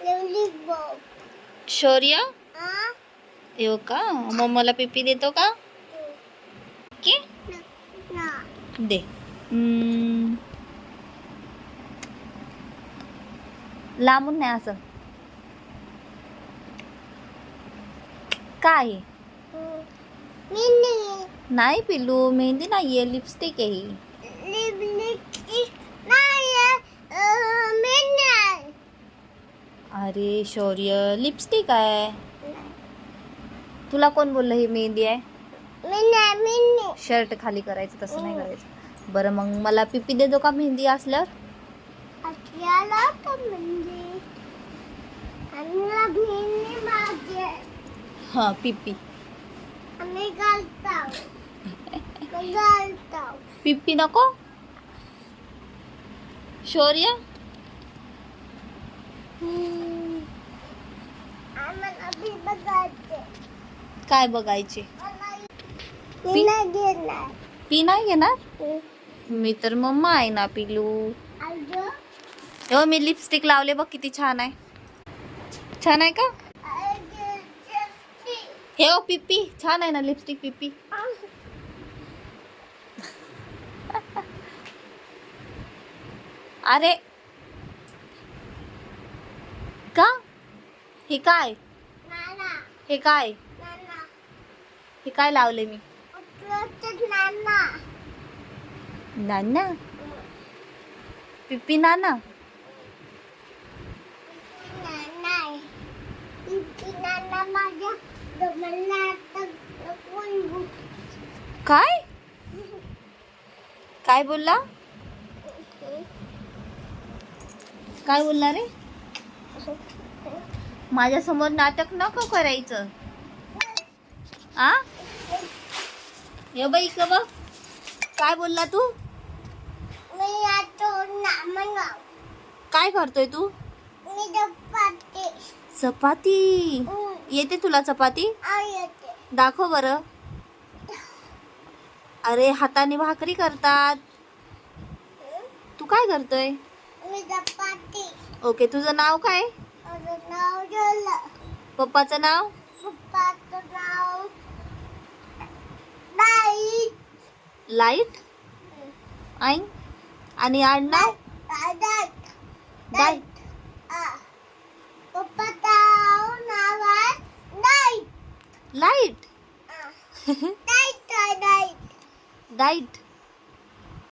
Lollipop. शौर्य आ येऊ का? मग मला पिपी देतो का? की ना दे. लांबून नाही असं. काय मिनी नाही पिल्लू, मेहंदी नाहीये, लिपस्टिक आहे ही. लिपस्टिक नाही मिनी. अरे शौर्य, लिपस्टिक आहे. तुला कोण बोललं ही मेहंदी आहे? मिनी शर्ट खाली करायचं, तसं नाही करायचं. बरं मग मला पिपी देतो का मेहंदी असल्यावर? आपल्याला पण म्हणजे आम्हाला मिनी माझे हा पिपी. आम्ही घालतो. पिपी नको शौर्य. आम्हाला बी बघायचे. काय बघायचे? मी नाही घेणार. पी नाही घेणार? मी तर मम्मा आहे ना पिलू. हो मी लिपस्टिक लावले बघ, किती छान आहे. छान आहे का? हे ओ पिपी, छान आहे ना लिपस्टिक पिपी. अरे का? हे काय? हे काय? हे काय लावले मी? नाना पिपी नाना. काय काय बोलला? काय बोलला रे? माझ्या समोर नाटक नको करायचं. आ ये बाई का बघ, काय बोलला तू? काय करतोय तू? चपाती येते तुला चपाती? दाखव बरं. अरे हाताने भाकरी करतात. तू काय करतोय? ओके, तुझं नाव काय? पप्पाचं नाव? लाईट. आणि आडनाव? डाईट. लाईट. डाईट.